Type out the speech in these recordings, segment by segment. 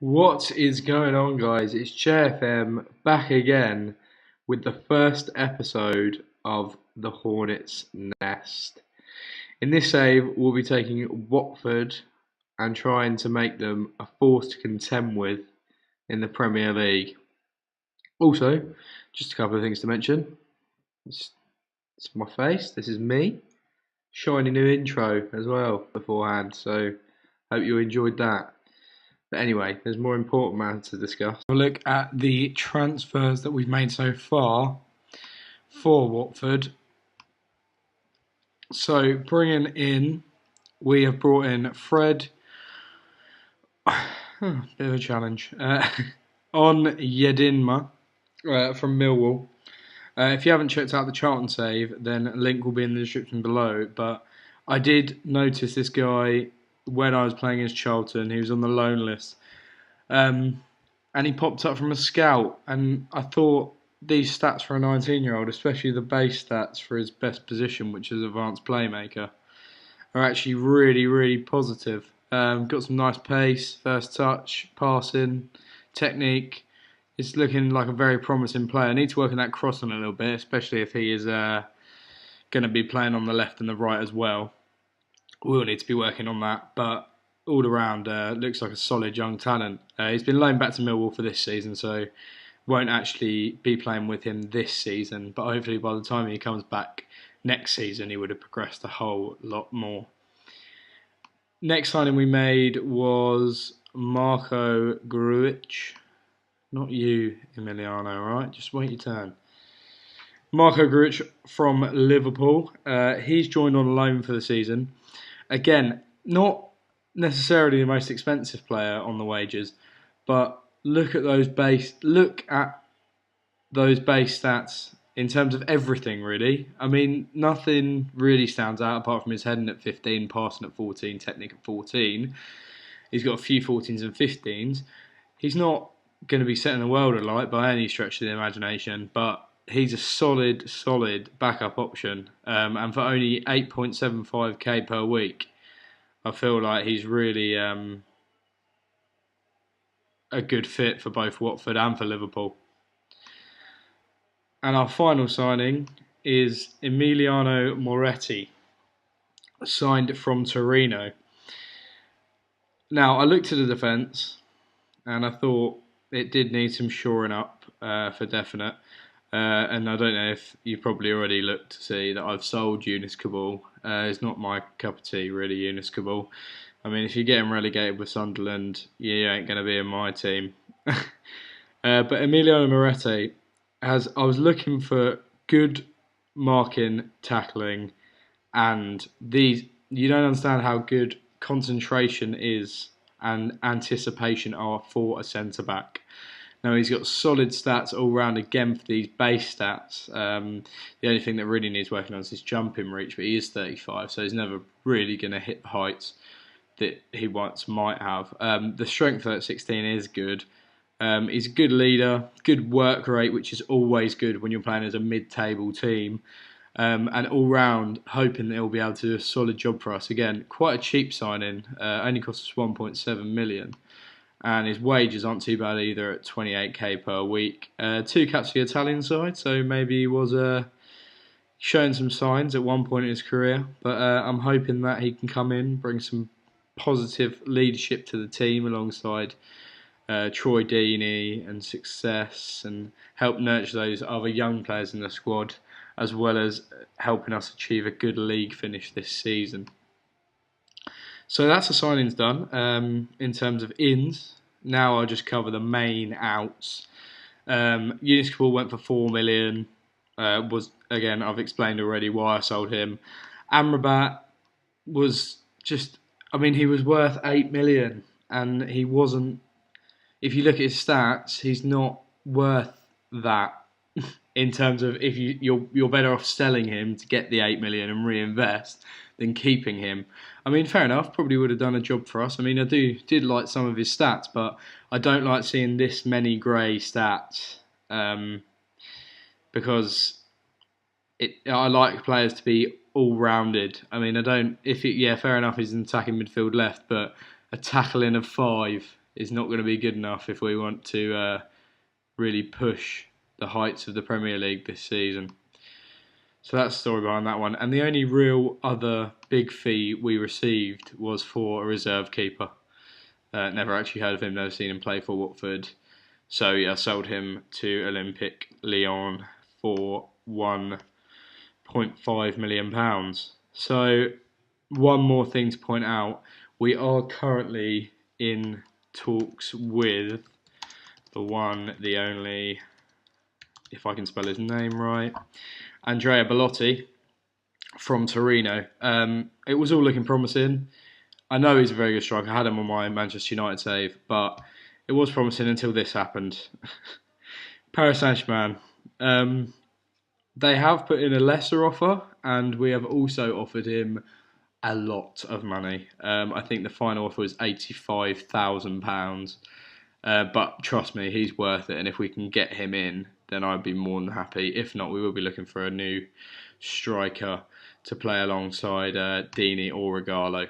What is going on, guys? It's JayFM back again with the first episode of the Hornets Nest. In this save, we'll be taking Watford and trying to make them a force to contend with in the Premier League. Also, just a couple of things to mention. It's my face, this is me. Shiny new intro as well beforehand, so hope you enjoyed that. But anyway, there's more important matters to discuss. We'll look at the transfers that we've made so far for Watford. So, bringing in, we have brought in Fred. Bit of a challenge. On Yedinma from Millwall. If you haven't checked out the Charlton save, then a link will be in the description below. But I did notice this guy when I was playing as Charlton. He was on the loan list. And he popped up from a scout. And I thought these stats for a 19-year-old, especially the base stats for his best position, which is advanced playmaker, are actually really, really positive. Got some nice pace, first touch, passing, technique. It's looking like a very promising player. I need to work on that crossing a little bit, especially if he is going to be playing on the left and the right as well. We'll need to be working on that, but all around looks like a solid young talent. He's been loaned back to Millwall for this season, so won't actually be playing with him this season, but hopefully by the time he comes back next season, he would have progressed a whole lot more. Next signing we made was Marco Grujic. Not you, Emiliano, right? Just wait your turn. Marco Grujic from Liverpool. He's joined on loan for the season. Again, not necessarily the most expensive player on the wages, but look at those base stats in terms of everything, really. I mean, nothing really stands out apart from his heading at 15, passing at 14, technique at 14. He's got a few 14s and 15s. He's not going to be setting the world alight by any stretch of the imagination, but he's a solid backup option. And for only 8.75k per week, I feel like he's really a good fit for both Watford and for Liverpool. And our final signing is Emiliano Moretti, signed from Torino. Now, I looked at the defence and I thought it did need some shoring up for definite. And I don't know if you probably already looked to see that I've sold Yunus Kabul. It's not my cup of tea, really, Yunus Kabul. I mean, if you get him relegated with Sunderland, you ain't going to be in my team. But Emiliano Moretti, I was looking for good marking, tackling, and these. You don't understand how good concentration is and anticipation are for a centre back. Now, he's got solid stats all round again for these base stats. The only thing that really needs working on is his jumping reach, but he is 35, so he's never really going to hit the heights that he once might have. The strength at 16 is good. He's a good leader, good work rate, which is always good when you're playing as a mid-table team. And all round, hoping that he'll be able to do a solid job for us. Again, quite a cheap signing, only cost us 1.7 million. And his wages aren't too bad either at 28k per week. 2 caps for the Italian side, so maybe he was showing some signs at one point in his career. But I'm hoping that he can come in, bring some positive leadership to the team alongside Troy Deeney and Success, and help nurture those other young players in the squad, as well as helping us achieve a good league finish this season. So that's the signings done. In terms of ins, now I'll just cover the main outs. Yunus Kabul went for 4 million. Again, I've explained already why I sold him. Amrabat was just, he was worth 8 million, and he wasn't. If you look at his stats, he's not worth that. In terms of if you're better off selling him to get the 8 million and reinvest than keeping him. Fair enough, probably would have done a job for us. I did like some of his stats, but I don't like seeing this many grey stats because I like players to be all-rounded. Fair enough, he's an attacking midfield left, but a tackling of 5 is not going to be good enough if we want to really push the heights of the Premier League this season. So that's the story behind that one. And the only real other big fee we received was for a reserve keeper. Never actually heard of him, never seen him play for Watford. So yeah, I sold him to Olympique Lyon for £1.5 million. So one more thing to point out, we are currently in talks with the one, the only, if I can spell his name right, Andrea Bellotti from Torino. It was all looking promising. I know he's a very good striker. I had him on my Manchester United save, but it was promising until this happened. Paris Saint-Germain. They have put in a lesser offer, and we have also offered him a lot of money. I think the final offer was £85,000. But trust me, he's worth it, and if we can get him in, then I'd be more than happy. If not, we will be looking for a new striker to play alongside Dini or Regalo.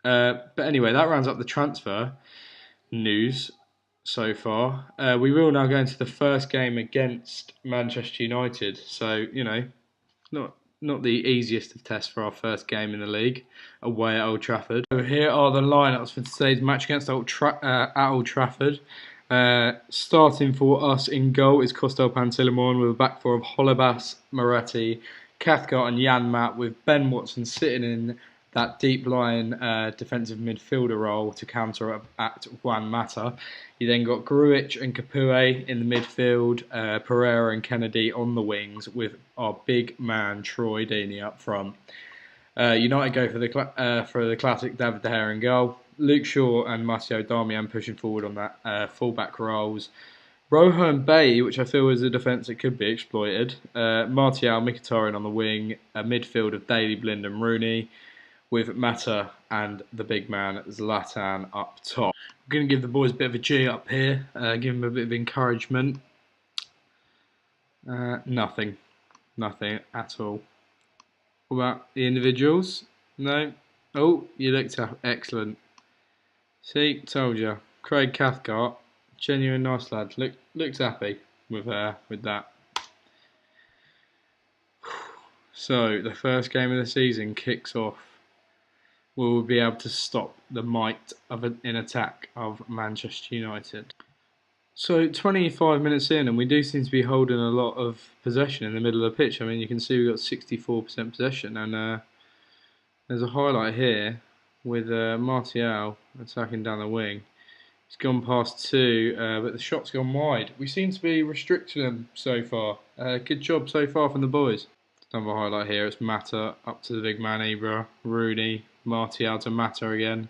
But anyway, that rounds up the transfer news so far. We will now go into the first game against Manchester United. So, not the easiest of tests for our first game in the league away at Old Trafford. So here are the lineups for today's match against Old Trafford. Starting for us in goal is Costel Pantilimon with a back four of Holebas, Moretti, Cathcart and Janmat, with Ben Watson sitting in that deep line defensive midfielder role to counter at Juan Mata. You then got Grujic and Capoue in the midfield, Pereira and Kennedy on the wings, with our big man Troy Deeney up front. United go for the classic David De Gea in goal. Luke Shaw and Matteo Darmian pushing forward on that full-back roles. Rojo and Bay, which I feel is a defence that could be exploited. Martial, Mkhitaryan on the wing. A midfield of Daly, Blind and Rooney, with Mata and the big man Zlatan up top. I'm going to give the boys a bit of a G up here, give them a bit of encouragement. Nothing at all. What about the individuals? No? Oh, you looked excellent. See, told you. Craig Cathcart, genuine nice lad. Looks happy with that. So, the first game of the season kicks off. We will be able to stop the might in attack of Manchester United. So 25 minutes in, and we do seem to be holding a lot of possession in the middle of the pitch. I mean, you can see we've got 64% possession, and there's a highlight here with Martial attacking down the wing. He's gone past two, but the shot's gone wide. We seem to be restricting them so far. Good job so far from the boys. Another highlight here, it's Mata up to the big man Ibra, Rooney, Martial to Mata again,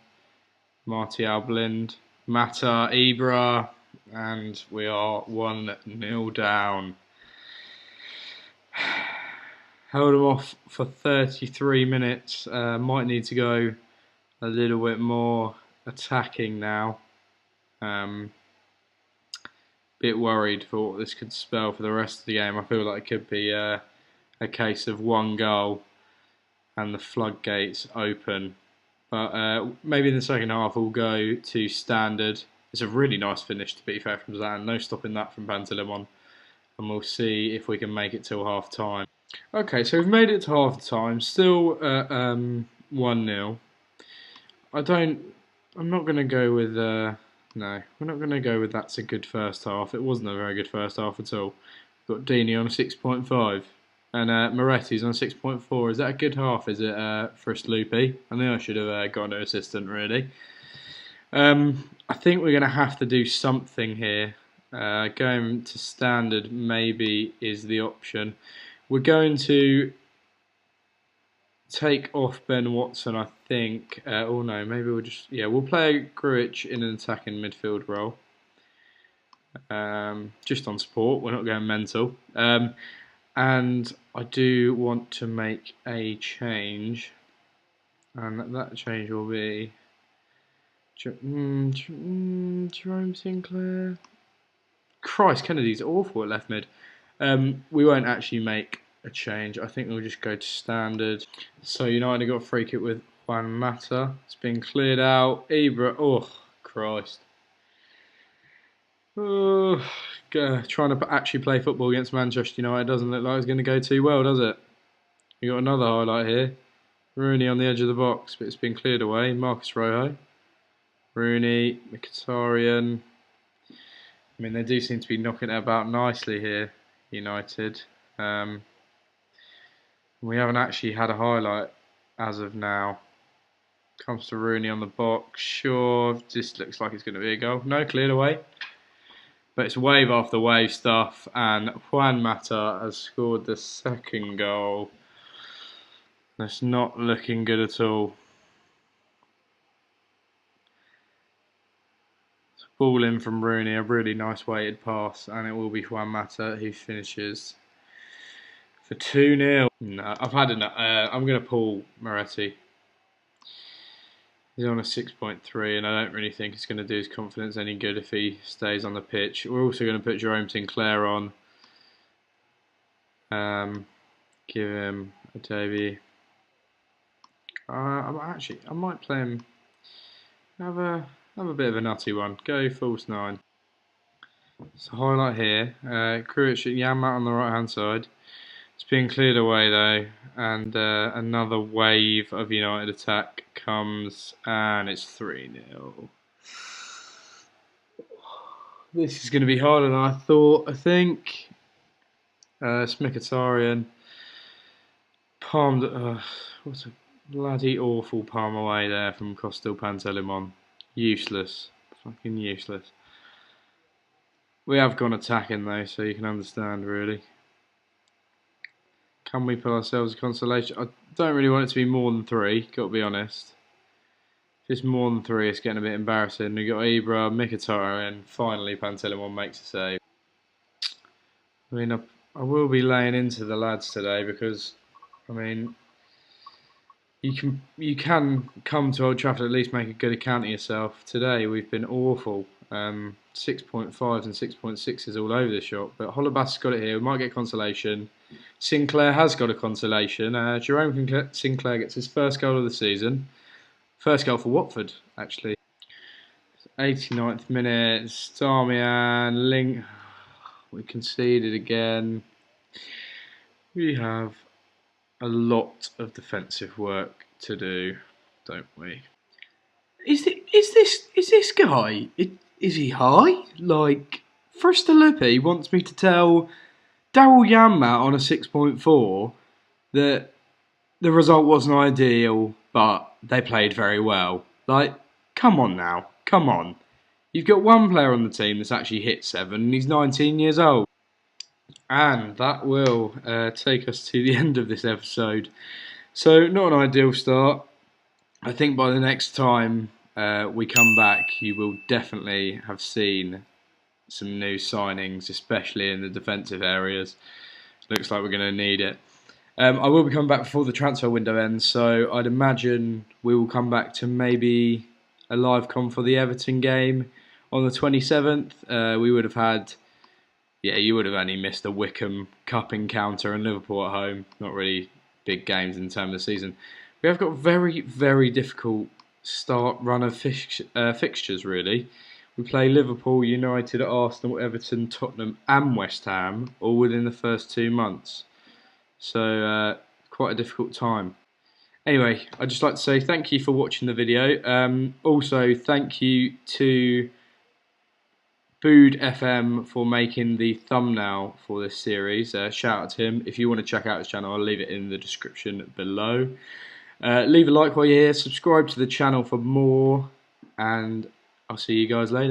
Martial Blind, Mata, Ibra, and we are 1-0 down. Held them off for 33 minutes, might need to go a little bit more attacking now. Bit worried for what this could spell for the rest of the game. I feel like it could be a case of one goal and the floodgates open. But maybe in the second half we'll go to standard. It's a really nice finish, to be fair, from Zan. No stopping that from Pantilimon. And we'll see if we can make it till half time. Okay, so we've made it to half time. Still 1-0. I'm not going to go with... no, we're not going to go with that's a good first half. It wasn't a very good first half at all. We've got Dini on a 6.5. And Moretti's on 6.4. Is that a good half? Is it for a Sloopy? I think I should have got an assistant, really. I think we're going to have to do something here. Going to standard maybe is the option. We're going to take off Ben Watson, I think. Oh no, maybe we'll play Grujic in an attacking midfield role. Just on support, we're not going mental. And I do want to make a change, and that change will be Jerome Sinclair. Christ, Kennedy's awful at left mid. We won't actually make a change. I think we'll just go to standard. So United got a free kick with Juan Mata. It's been cleared out. Ibra, oh Christ. Trying to actually play football against Manchester United doesn't look like it's going to go too well, does it? We got another highlight here. Rooney on the edge of the box, but it's been cleared away. Marcus Rojo. Rooney, Mkhitaryan. I mean, they do seem to be knocking it about nicely here, United. We haven't actually had a highlight as of now. Comes to Rooney on the box. Sure, this looks like it's going to be a goal. No, cleared away. But it's wave after wave stuff, and Juan Mata has scored the second goal. That's not looking good at all. Ball in from Rooney, a really nice weighted pass, and it will be Juan Mata who finishes for 2-0. No, I've had enough. I'm going to pull Moretti. He's on a 6.3, and I don't really think it's going to do his confidence any good if he stays on the pitch. We're also going to put Jerome Sinclair on. Give him a debut. I might play him. Have a bit of a nutty one. Go false 9. So highlight here. Krujic and Yanmat on the right hand side. It's being cleared away though, and another wave of United attack comes, and it's 3-0. This is going to be harder than I thought. I think Mkhitaryan palmed. What a bloody awful palm away there from Costil Pantelimon. Useless, fucking useless. We have gone attacking though, so you can understand really. Can we put ourselves a consolation? I don't really want it to be more than 3, got to be honest. If it's more than 3, it's getting a bit embarrassing. We've got Ibra, Mkhitaryan, and finally Pantelimon makes a save. I mean, I will be laying into the lads today because, I mean, you can come to Old Trafford at least make a good account of yourself. Today we've been awful. 6.5s and 6.6s all over the shop, but Holobas got it here. We might get consolation. Sinclair has got a consolation. Jerome Sinclair gets his first goal of the season. First goal for Watford, actually. 89th minute, Starmian, Link. We conceded again. We have a lot of defensive work to do, don't we? Is this guy? Is he high? Like, Fristalupi wants me to tell Daryl Yanmat on a 6.4 that the result wasn't ideal, but they played very well. Like, come on now, come on. You've got one player on the team that's actually hit 7, and he's 19 years old. And that will take us to the end of this episode. So, not an ideal start. I think by the next time we come back, you will definitely have seen some new signings, especially in the defensive areas. Looks like we're going to need it. I will be coming back before the transfer window ends, so I'd imagine we will come back to maybe a live com for the Everton game on the 27th. We would have had, you would have only missed the Wickham Cup encounter and Liverpool at home. Not really big games in terms of the season. We have got very, very difficult start run of fixtures, really. We play Liverpool, United, Arsenal, Everton, Tottenham and West Ham all within the first 2 months. So, quite a difficult time. Anyway, I'd just like to say thank you for watching the video. Also, thank you to BoodFM for making the thumbnail for this series. Shout out to him. If you want to check out his channel, I'll leave it in the description below. Leave a like while you're here, subscribe to the channel for more, and I'll see you guys later.